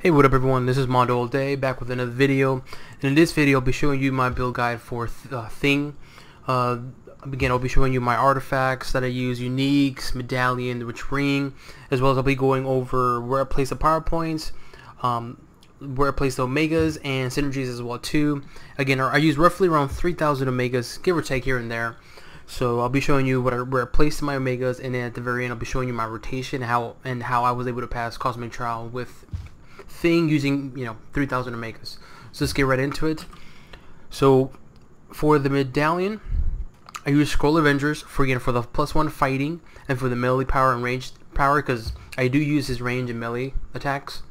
Hey, what up everyone, this is Mondo All Day, back with another video. And in this video I'll be showing you my build guide for Thing. Again, I'll be showing you my artifacts that I use, uniques, medallion, the rich ring, as well as I'll be going over where I place the power points, where I place the omegas and synergies as well too. Again, I use roughly around 3,000 omegas, give or take here and there. So I'll be showing you where I placed my omegas, and then at the very end I'll be showing you my rotation, how I was able to pass Cosmic Trial with Thing using 3,000 omegas. So let's get right into it. So for the medallion, I use Scroll Avengers for the +1 fighting and for the melee power and ranged power, because I do use his range and melee attacks.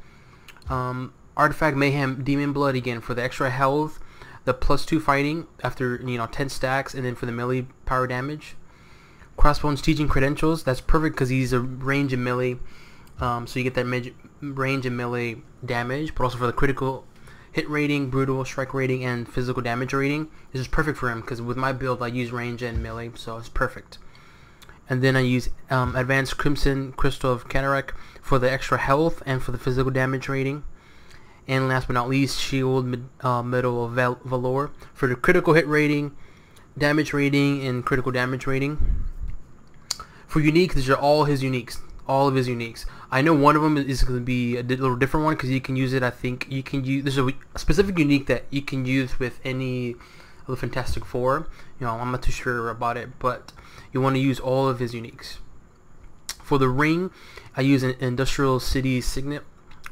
Artifact Mayhem Demon Blood, again for the extra health, the +2 fighting after 10 stacks, and then for the melee power damage. Crossbones Teaching Credentials, that's perfect because he's a range and melee, so you get that range and melee damage, but also for the critical hit rating, brutal strike rating, and physical damage rating. This is perfect for him because with my build I use range and melee, so it's perfect. And then I use Advanced Crimson Crystal of Cataract for the extra health and for the physical damage rating. And last but not least, Shield Medal of Valor for the critical hit rating, damage rating, and critical damage rating. For unique, these are all his uniques. All of his uniques. I know one of them is going to be a little different one because you can use it. I think you can use. There's a specific unique that you can use with any of the Fantastic Four. I'm not too sure about it, but you want to use all of his uniques. For the ring, I use an Industrial City Signet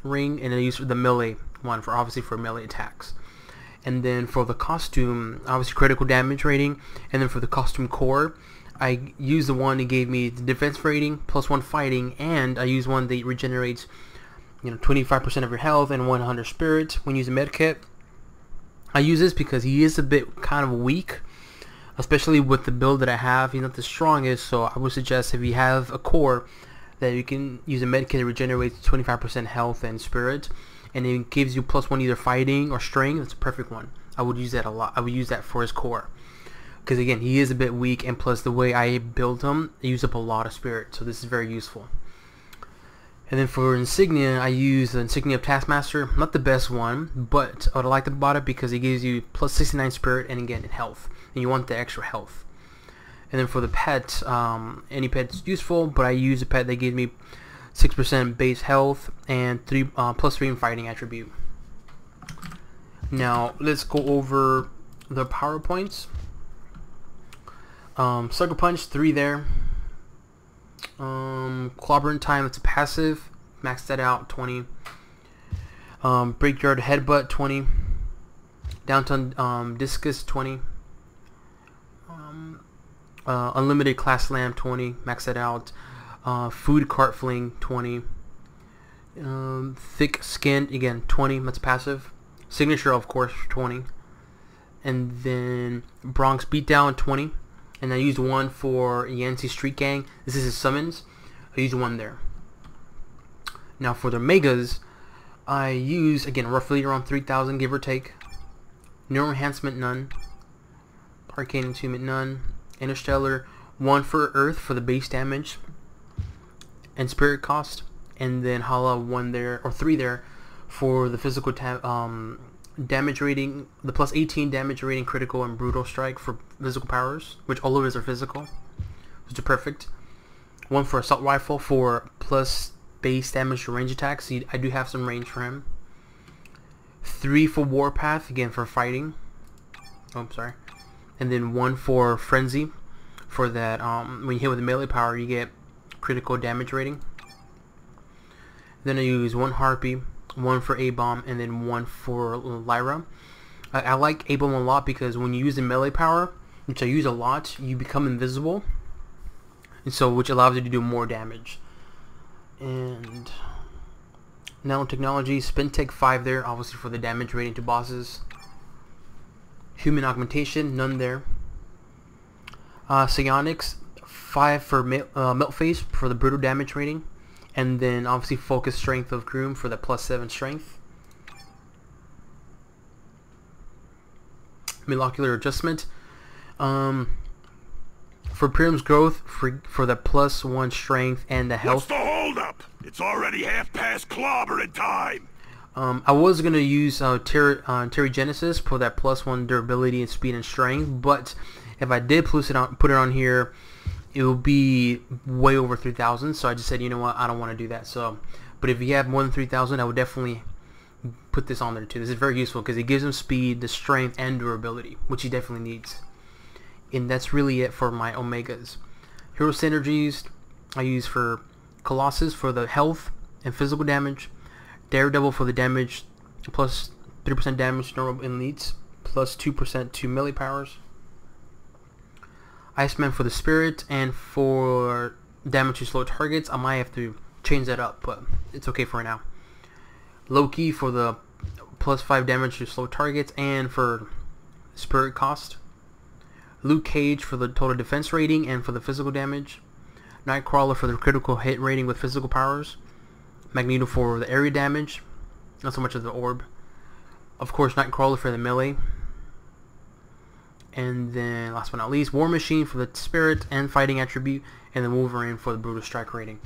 ring, and I use the melee one for obviously for melee attacks. And then for the costume, obviously critical damage rating, and then for the costume core, I use the one that gave me the defense rating, +1 fighting, and I use one that regenerates 25% of your health and 100 spirit when using medkit. I use this because he is a bit kind of weak, especially with the build that I have. He's not the strongest, so I would suggest if you have a core that you can use a medkit that regenerates 25% health and spirit, and it gives you +1 either fighting or strength. That's a perfect one. I would use that a lot. I would use that for his core. Because again, he is a bit weak, and plus the way I build him, I use up a lot of spirit, so this is very useful. And then for insignia, I use the insignia of Taskmaster. Not the best one, but what I like about it because it gives you +69 spirit and again health, and you want the extra health. And then for the pet, any pet's useful, but I use a pet that gives me 6% base health and +3 in fighting attribute. Now let's go over the power points. Sucker Punch, 3 there. Clobbering Time, that's a passive. Max that out, 20. Breakyard Headbutt, 20. Downtown Discus, 20. Unlimited Class Slam, 20. Max that out. Food Cart Fling, 20. Thick Skin, again, 20. That's passive. Signature, of course, 20. And then Bronx Beatdown, 20. And I used one for Yancey Street Gang. This is his summons. I used one there. Now for the megas, I use, again, roughly around 3,000, give or take. Neural Enhancement, none. Arcane Attunement, none. Interstellar, 1 for Earth for the base damage and spirit cost. And then Hala, 1 there, or 3 there, for the physical damage rating, the +18 damage rating, critical and brutal strike for physical powers, which all of his are physical, which is perfect. 1 for assault rifle for plus base damage to range attacks. I do have some range for him. 3 for warpath, again for fighting. Oh, I'm sorry. And then 1 for frenzy, for that when you hit with the melee power you get critical damage rating. Then I use 1 harpy, 1 for A-Bomb, and then 1 for Lyra. I like A-Bomb a lot because when you use the melee power, which I use a lot, you become invisible, and so which allows you to do more damage. And nanotechnology, Spin Tech 5 there, obviously for the damage rating to bosses. Human augmentation, none there. Psionics, 5 for Melt Face for the brutal damage rating. And then obviously Focus Strength of Groom for the +7 strength. Molecular Adjustment. For Pyram's Growth, for the +1 strength and the health. What's the hold up? It's already half past clobbering time. I was gonna use Terrigenesis for that +1 durability and speed and strength, but if I did put it on here, it will be way over 3,000. So I just said, you know what, I don't want to do that. So, but if you have more than 3,000, I would definitely put this on there too. This is very useful because it gives him speed, the strength, and durability, which he definitely needs. And that's really it for my Omegas. Hero synergies I use for Colossus for the health and physical damage, Daredevil for the damage plus 3% damage to normal elites plus 2% to melee powers, Iceman for the spirit and for damage to slow targets. I might have to change that up, but it's okay for now. Loki for the plus 5 damage to slow targets and for spirit cost. Luke Cage for the total defense rating and for the physical damage. Nightcrawler for the critical hit rating with physical powers. Magneto for the area damage, not so much of the orb. Of course, Nightcrawler for the melee. And then, last but not least, War Machine for the spirit and fighting attribute, and then Wolverine for the brutal strike rating.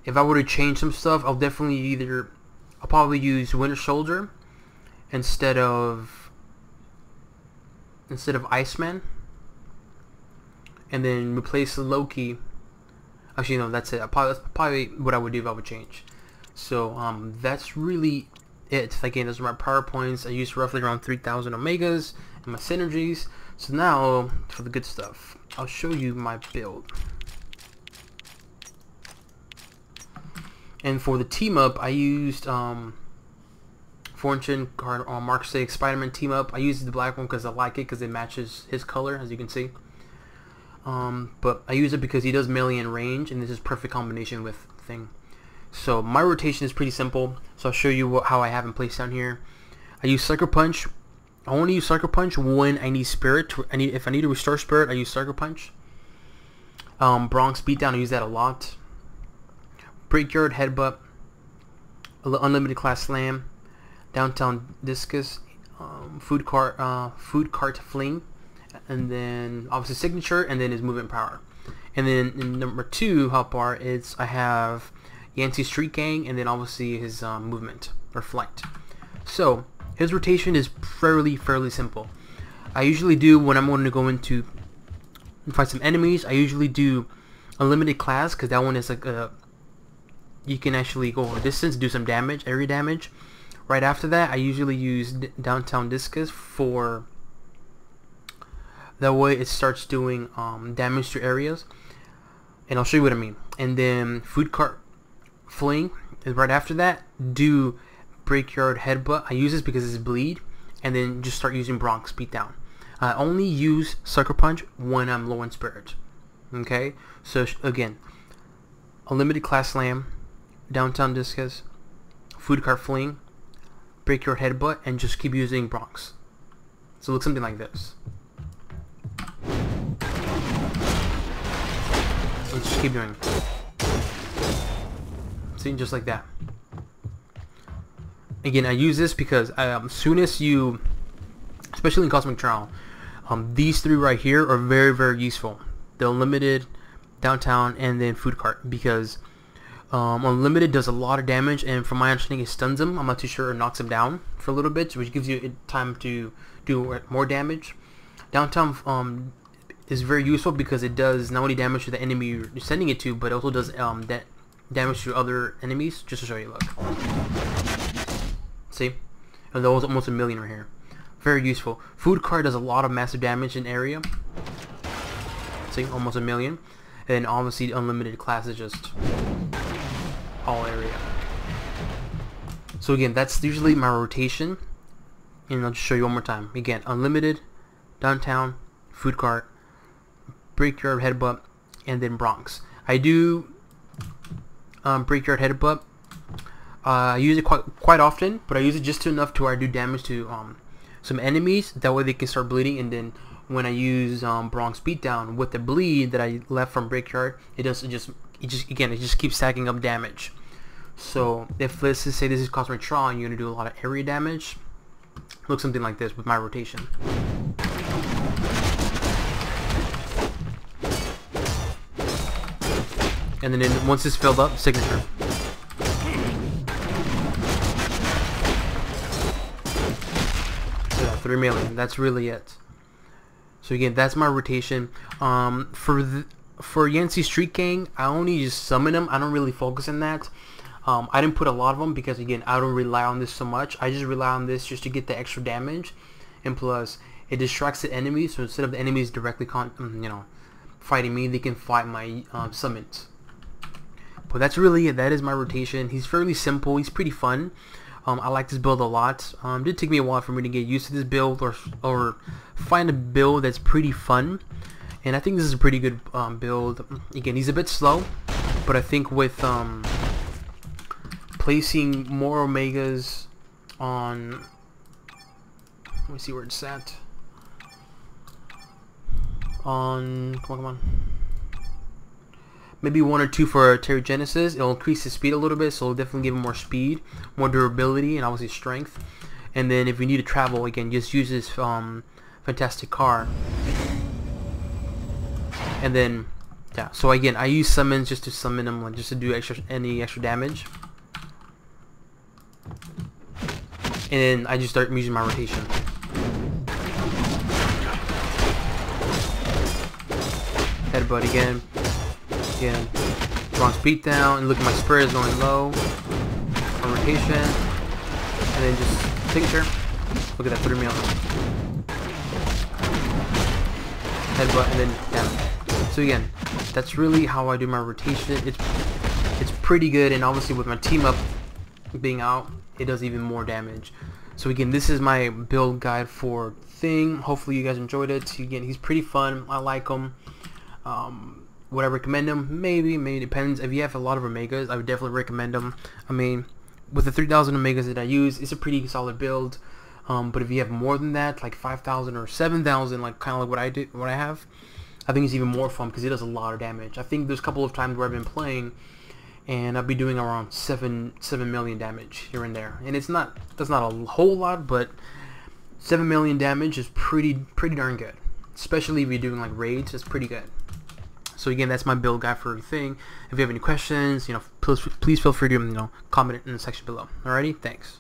If I were to change some stuff, I'll probably use Winter Soldier instead of Iceman, and then replace Loki. Actually, no, that's it. That's probably what I would do if I would change. So that's really it. Again, those are my power points. I used roughly around 3,000 Omegas and my synergies. So now for the good stuff, I'll show you my build. And for the team up, I used Fortune card on Mark 6 Spider-Man team up. I used the black one because I like it because it matches his color, as you can see. But I use it because he does melee and range, and this is perfect combination with thing. So my rotation is pretty simple. So I'll show you how I have him placed down here. I use Sucker Punch. I only use Sucker Punch when I need Spirit. If I need to restore Spirit, I use Sucker Punch. Bronx Beatdown, I use that a lot. Brickyard Headbutt. Unlimited Class Slam. Downtown Discus. Food Cart Fling. And then obviously Signature, and then his movement power. And then in number 2 hotbar is I have Yancey Street Gang, and then obviously his movement or flight. So his rotation is fairly simple. I usually do, when I'm going to go into fight some enemies, I usually do Unlimited Class, because that one is like you can actually go a distance, do some damage, area damage. Right after that, I usually use Downtown Discus for that way it starts doing damage to areas, and I'll show you what I mean. And then Food Cart Fling is right after that. Do Brickyard Headbutt. I use this because it's bleed, and then just start using Bronx Beatdown. I only use Sucker Punch when I'm low in spirit. Okay, so again, Unlimited Class Slam, Downtown Discus, Food Cart Fling, Brickyard Headbutt, and just keep using Bronx. So it looks something like this. Let's just keep doing it. See, just like that. Again, I use this because soon as you, especially in Cosmic Trial, these 3 right here are very useful. The Unlimited, Downtown, and then Food Cart, because Unlimited does a lot of damage, and from my understanding it stuns him. I'm not too sure, it knocks him down for a little bit, which gives you time to do more damage. Downtown is very useful because it does not only damage to the enemy you're sending it to, but it also does that damage to other enemies. Just to show you, look. See? And that was almost 1 million right here. Very useful. Food Cart does a lot of massive damage in area. See? Almost 1 million. And obviously Unlimited Class is just all area. So again, that's usually my rotation. And I'll just show you one more time. Again, Unlimited, Downtown, Food Cart, Brickyard Headbutt, and then Bronx. I do Brickyard Headbutt. I use it quite often, but I use it just enough to where I do damage to some enemies. That way they can start bleeding, and then when I use Bronx Beatdown with the bleed that I left from Brickyard, it just keeps stacking up damage. So if let's just say this is Cosmic Trial and you're gonna do a lot of area damage, looks something like this with my rotation. And then once it's filled up, Signature. 3 million. That's really it. So again, that's my rotation. For Yancy Street Gang, I only just summon them. I don't really focus on that. I didn't put a lot of them because again, I don't rely on this so much. I just rely on this just to get the extra damage, and plus it distracts the enemies. So instead of the enemies directly fighting me, they can fight my summons. But that's really it. That is my rotation. He's fairly simple. He's pretty fun. I like this build a lot. It did take me a while for me to get used to this build or find a build that's pretty fun. And I think this is a pretty good build. Again, he's a bit slow, but I think with placing more Omegas on, let me see where it's at. Come on. Maybe 1 or 2 for Terrigenesis. It'll increase his speed a little bit, so it'll definitely give him more speed, more durability, and obviously strength. And then if you need to travel, again, just use this fantastic car. And then, yeah. So again, I use summons just to summon them, like just to do any extra damage. And then I just start using my rotation. Headbutt again. Again, strong speed down, and look at my spray is going low. My rotation, and then just signature. Look at that, 3 million. Headbutt, and then down. So again, that's really how I do my rotation. It's pretty good, and obviously with my team up being out, it does even more damage. So again, this is my build guide for Thing. Hopefully you guys enjoyed it. Again, he's pretty fun. I like him. Would I recommend them? Maybe depends. If you have a lot of Omegas, I would definitely recommend them. I mean, with the 3,000 Omegas that I use, it's a pretty solid build. But if you have more than that, like 5,000 or 7,000, like kind of like what I have, I think it's even more fun because it does a lot of damage. I think there's a couple of times where I've been playing, and I'll be doing around 7 million damage here and there. And that's not a whole lot, but 7 million damage is pretty darn good. Especially if you're doing like raids, it's pretty good. So again, that's my build guide for everything. If you have any questions, please feel free to comment it in the section below. Alrighty, thanks.